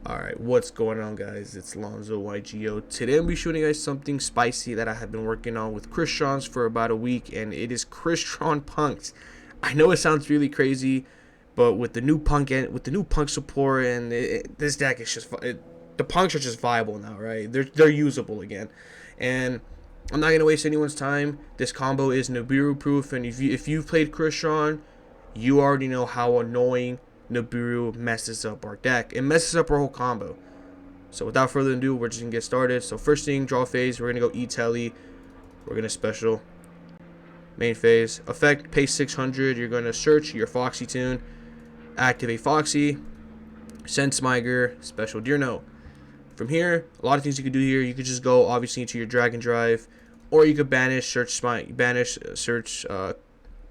Alright, what's going on, guys? It's Lonzo YGO. Today I'm be showing you guys something spicy that I have been working on with Crystrons for about a week, and it is Crystron punks. I know it sounds really crazy, but with the new punk support and this deck is just the punks are just viable now, right? They're usable again, and I'm not gonna waste anyone's time. This combo is Nibiru Proof, and if you've played Crystron, you already know how annoying Nibiru messes up our deck. It messes up our whole combo. So without further ado, we're just going to get started. So first thing, draw phase, we're going to go E-Telly. We're going to special. Main phase. Effect, pay 600. You're going to search your Foxy Tune. Activate Foxy. Send Smiger. Special Deer Note. From here, a lot of things you could do here. You could just go, obviously, into your Dragon Drive. Or you could banish, search,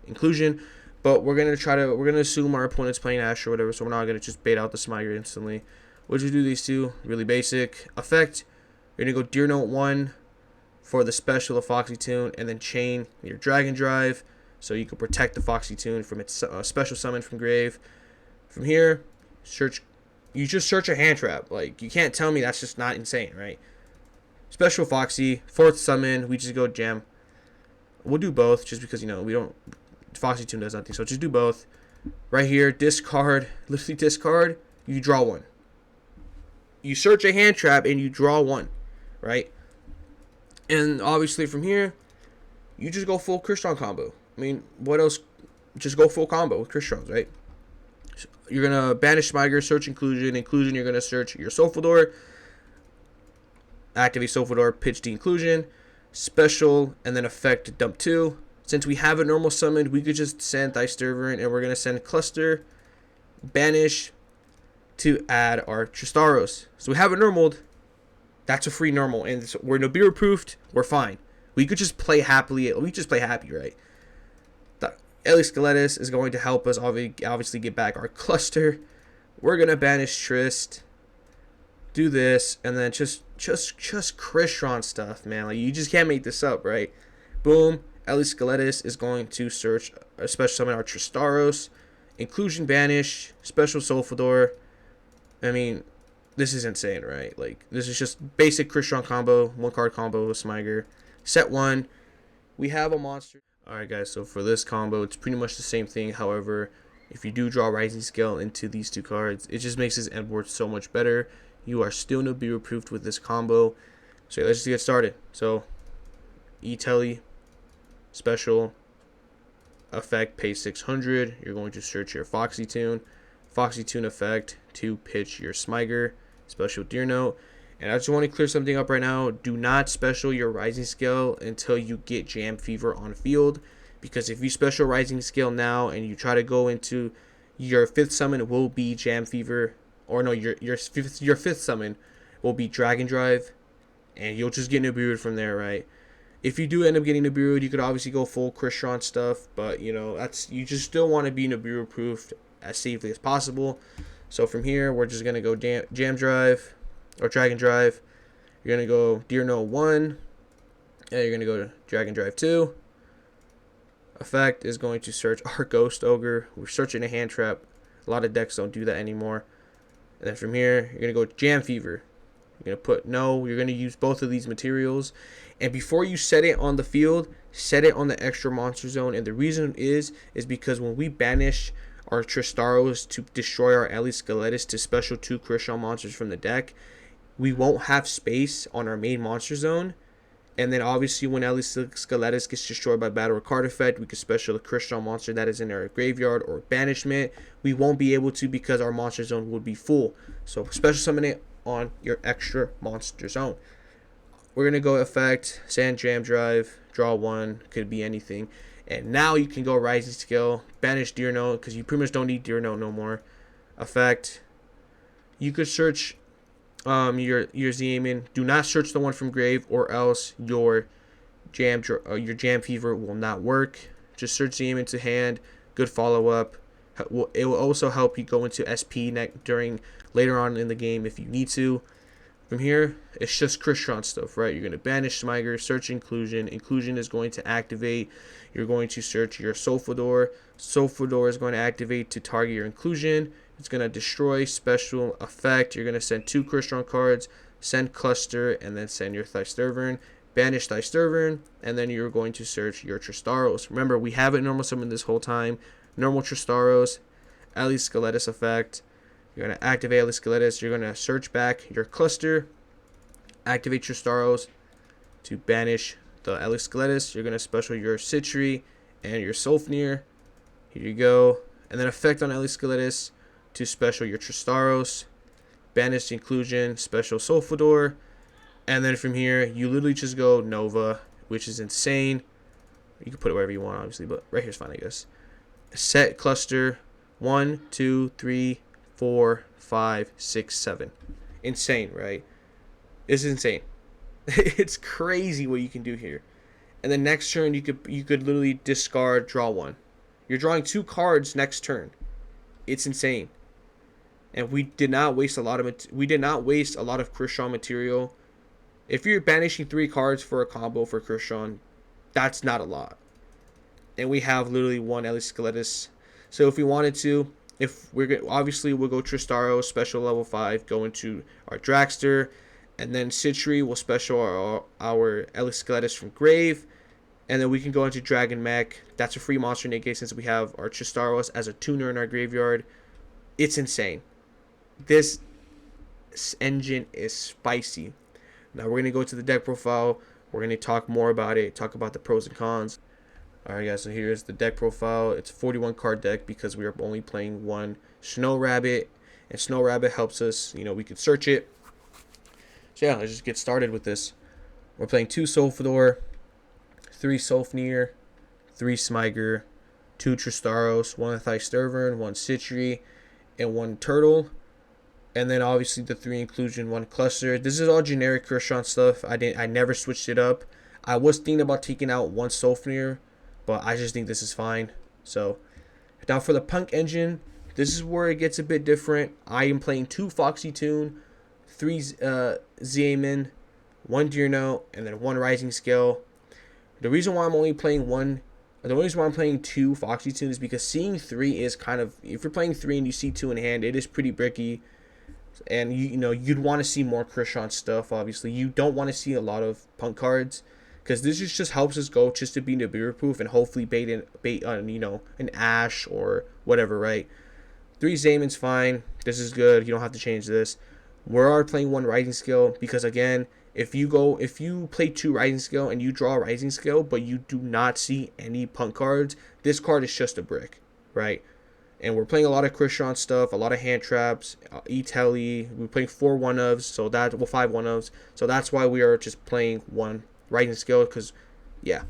Inclusion. But we're gonna assume our opponent's playing Ash or whatever, so we're not gonna just bait out the Smiger instantly. We'll just do these two, really basic. Effect, you're gonna go Deer Note 1 for the special of Foxy Tune, and then chain your Dragon Drive, so you can protect the Foxy Tune from its special summon from grave. From here, you just search a hand trap. Like, you can't tell me that's just not insane, right? Special Foxy, 4th summon, we just go Gem. We'll do both, just because, we don't... Foxy Tune does nothing, so just do both. Right here, discard, literally discard, you draw one. You search a hand trap and you draw one, right? And obviously from here, you just go full Crystron combo. I mean, what else? Just go full combo with Crystrons, right? So you're going to banish Smiger, search Inclusion. Inclusion, you're going to search your Sulfador. Activate Sulfador, pitch the Inclusion. Special, and then effect dump 2. Since we have a normal summoned, we could just send Thysturvern, and we're going to send Cluster, Banish, to add our Tristaros. So we have it normaled. That's a free normal. And so we're Nibiru proofed. We're fine. We could just play happily. We just play happy, right? The Skeletus is going to help us obviously get back our Cluster. We're going to banish Trist. Do this. And then just Crystron stuff, man. Like, you just can't make this up, right? Boom. Skeletus is going to search a special summon our Tristaros, Inclusion Banish, Special Sulfador. I mean, this is insane, right? Like, this is just basic Crystron combo, 1-card combo with Smiger. Set 1, we have a monster. Alright guys, so for this combo, it's pretty much the same thing. However, if you do draw Rising Scale into these two cards, it just makes this end board so much better. You are still Nibiru proofed with this combo. So yeah, let's just get started. So, E-Telly. Special effect, pay 600. You're going to search your Foxy Tune effect to pitch your Smiger, special Deer Note. And I just want to clear something up right now. Do not special your Rising Scale until you get Jam Fever on field, because if you special Rising Scale now and you try to go into your 5th summon, will be Jam Fever, or no, your fifth summon will be Dragon Drive, and you'll just get Nibiru from there, right? If you do end up getting Nibiru, you could obviously go full Crystron stuff, but you just still want to be Nibiru proofed as safely as possible. So from here, we're just gonna go Jam Drive or Dragon Drive. You're gonna go Deer Note 1, and you're gonna go to Dragon Drive 2. Effect is going to search our Ghost Ogre. We're searching a hand trap. A lot of decks don't do that anymore. And then from here, you're gonna go Jam Fever. You're going to use both of these materials. And before you set it on the field, set it on the extra monster zone. And the reason is because when we banish our Tristaros to destroy our Skeletus to special 2 Crystron monsters from the deck, we won't have space on our main monster zone. And then obviously when Skeletus gets destroyed by battle or card effect, we can special the Crystron monster that is in our graveyard or banishment. We won't be able to because our monster zone would be full. So special summon it on your extra monster zone. We're gonna go effect, sand Jam Drive, draw 1, could be anything, and now you can go Rising Scale, banish Deer Note because you pretty much don't need Deer Note no more. Effect, you could search your Zeamin. Do not search the one from grave, or else your Jam Fever will not work. Just search Zeamin to hand. Good follow up. It will also help you go into SP later on in the game if you need to. From here, it's just Crystron stuff, right? You're going to banish Smiger, search Inclusion. Inclusion is going to activate. You're going to search your Sulfador. Sulfador is going to activate to target your Inclusion. It's going to destroy special effect. You're going to send 2 Crystron cards, send cluster, and then send your Thystrovern. Banish Thystrovern, and then you're going to search your Tristaros. Remember, we haven't normal summoned this whole time. Normal Tristaros, Atlas Skeletus effect. You're going to activate Atlas Skeletus. You're going to search back your cluster, activate Tristaros to banish the Atlas Skeletus. You're going to special your Citree and your Sulfnir. Here you go. And then effect on Atlas Skeletus to special your Tristaros. Banish the inclusion, special Sulfador. And then from here, you literally just go Nova, which is insane. You can put it wherever you want, obviously, but right here's fine, I guess. Set cluster 1, 2, 3, 4, 5, 6, 7. Insane, right? It's insane. It's crazy what you can do here. And then next turn, you could literally discard, draw 1. You're drawing 2 cards next turn. It's insane. And we did not waste a lot of Crystron material. If you're banishing 3 cards for a combo for Crystron, that's not a lot. And we have literally 1 Atlas Skeletus. So if we wanted to, obviously we'll go Tristaros, special level 5, go into our Dragster, and then Citree will special our Atlas Skeletus from Grave, and then we can go into Dragon Mech. That's a free monster negate since we have our Tristaros as a tuner in our graveyard. It's insane. This engine is spicy. Now we're going to go to the deck profile. We're going to talk more about it, talk about the pros and cons. Alright guys, so here's the deck profile. It's a 41 card deck because we are only playing 1 Snow Rabbit. And Snow Rabbit helps us, we could search it. So yeah, let's just get started with this. We're playing 2 Sulfador, 3 Sulfnir, 3 Smiger, 2 Tristaros, 1 Thystrovern, 1 Citree, and 1 Turtle. And then obviously the 3 inclusion, 1 cluster. This is all generic Crystron stuff. I never switched it up. I was thinking about taking out 1 Sulfnir, but I just think this is fine. So now for the P.U.N.K. engine, this is where it gets a bit different. I am playing 2 Foxy Tune, 3 Zeaman, 1 Deerno, and then 1 Rising Scale. The reason why I'm only playing 2 Foxy Tune is because seeing 3 is kind of, if you're playing 3 and you see 2 in hand, it is pretty bricky. And you'd want to see more Crystron stuff. Obviously, you don't want to see a lot of P.U.N.K. cards because this just helps us go just to be Nibiru Proof and hopefully bait on an Ash or whatever, right? 3 Zeaman's fine. This is good. You don't have to change this. We are playing 1 Rising Scale because again, if you play 2 Rising Scale and you draw a Rising Scale but you do not see any P.U.N.K. cards, this card is just a brick, right? And we're playing a lot of Crystron stuff, a lot of hand traps, E-Telly. We're playing 4 1-ofs, so 5 1-ofs. So that's why we are just playing 1 Rising Scale, because, yeah.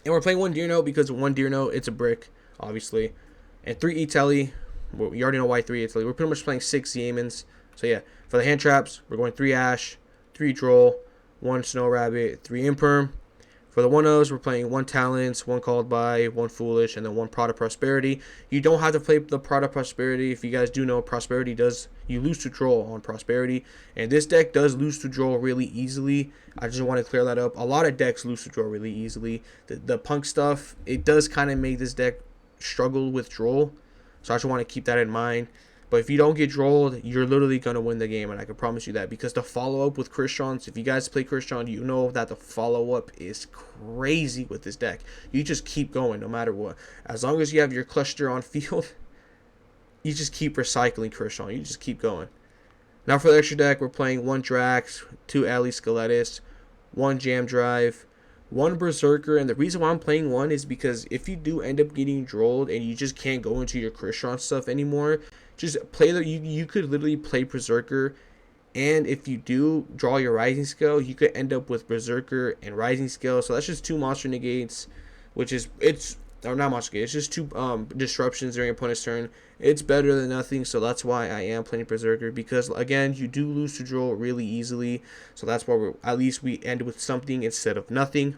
And we're playing 1 Deerno because 1 Deerno, it's a brick, obviously. And 3 E-Telly. You already know why 3 E-Telly. We're pretty much playing 6 Zeamans. So yeah, for the hand traps, we're going 3 Ash, 3 Droll, 1 Snow Rabbit, 3 Imperm. For the 1-ofs, we're playing 1 Talents, 1 Called By, 1 Foolish, and then 1 Prod of Prosperity. You don't have to play the Prod of Prosperity. If you guys do know, Prosperity you lose to Droll on Prosperity. And this deck does lose to Droll really easily. I just want to clear that up. A lot of decks lose to Droll really easily. The P.U.N.K. stuff, it does kind of make this deck struggle with Droll. So I just want to keep that in mind. But if you don't get Drolled, you're literally going to win the game, and I can promise you that. Because the follow-up with Crystron, if you guys play Crystron, you know that the follow-up is crazy with this deck. You just keep going no matter what. As long as you have your cluster on field, you just keep recycling Crystron. You just keep going. Now for the extra deck, we're playing 1 Drax, 2 Atlas Skeletus, 1 Jam Drive, 1 Berserker. And the reason why I'm playing 1 is because if you do end up getting Drolled and you just can't go into your Crystron stuff anymore, just play you could literally play Berserker, and if you do draw your Rising Scale, you could end up with Berserker and Rising Scale. So that's just 2 monster negates, or not monster negates, it's just 2 disruptions during opponent's turn. It's better than nothing, so that's why I am playing Berserker, because again, you do lose to Droll really easily. So that's why at least we end with something instead of nothing.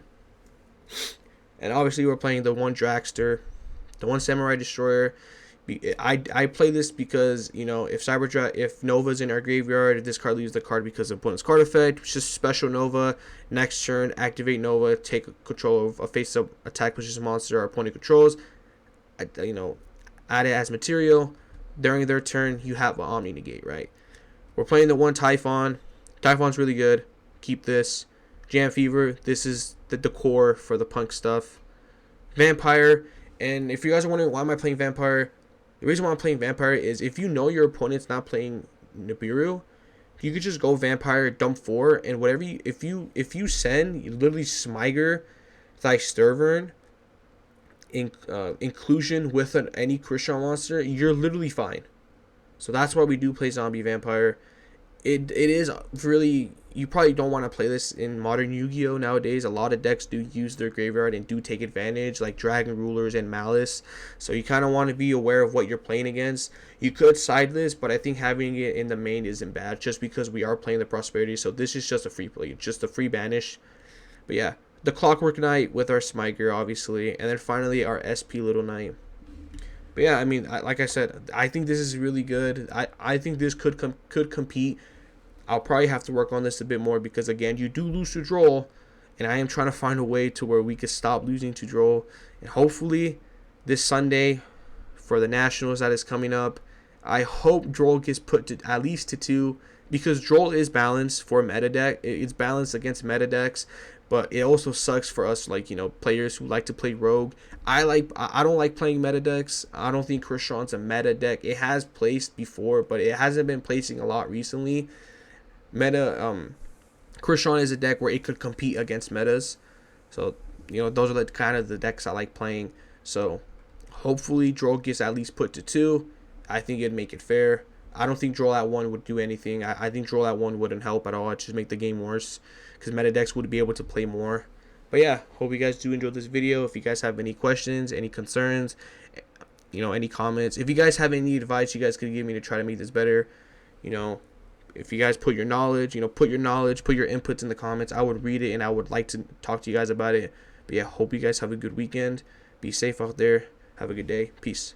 And obviously we're playing the 1 Dragster, the 1 Samurai Destroyer. I play this because, if Nova's in our graveyard, this card leaves the card because of opponent's card effect. It's just special Nova. Next turn, activate Nova, take control of a face-up attack position monster our opponent controls. Add it as material. during their turn, you have an Omni Negate, right? We're playing the one Typhon. Typhon's really good. Keep this. Jam Fever, this is the decor for the punk stuff. Vampire, and if you guys are wondering why am I playing Vampire, the reason why I'm playing Vampire is if you know your opponent's not playing Nibiru, you could just go Vampire, dump 4, and whatever you, if you send, you literally Smiger, Thysturvern, inclusion with any Crystron monster, you're literally fine. So that's why we do play Zombie Vampire. It is really, you probably don't want to play this in modern Yu-Gi-Oh! Nowadays. A lot of decks do use their graveyard and do take advantage, like Dragon Rulers and Malice. So you kind of want to be aware of what you're playing against. You could side this, but I think having it in the main isn't bad, just because we are playing the Prosperity. So this is just a free play, just a free banish. But yeah, the Clockwork Knight with our Smiger, obviously, and then finally our SP Little Knight. But yeah, I mean, like I said, I think this is really good. I think this could compete. I'll probably have to work on this a bit more because, again, you do lose to Droll, and I am trying to find a way to where we could stop losing to Droll. And hopefully this Sunday for the Nationals that is coming up, I hope Droll gets put to at least to 2, because Droll is balanced for meta deck. It's balanced against meta decks, but it also sucks for us, like, you know, players who like to play Rogue. I don't like playing meta decks. I don't think Crystron's a meta deck. It has placed before, but it hasn't been placing a lot recently. Crystron is a deck where it could compete against metas. So, you know, those are kind of the decks I like playing. So, hopefully Droll gets at least put to 2. I think it'd make it fair. I don't think Droll at 1 would do anything. I think Droll at 1 wouldn't help at all. It'd just make the game worse, because meta decks would be able to play more. But yeah, hope you guys do enjoy this video. If you guys have any questions, any concerns, you know, any comments, if you guys have any advice you guys could give me to try to make this better, you know, if you guys put your knowledge, put your inputs in the comments, I would read it and I would like to talk to you guys about it. But yeah, hope you guys have a good weekend. Be safe out there. Have a good day. Peace.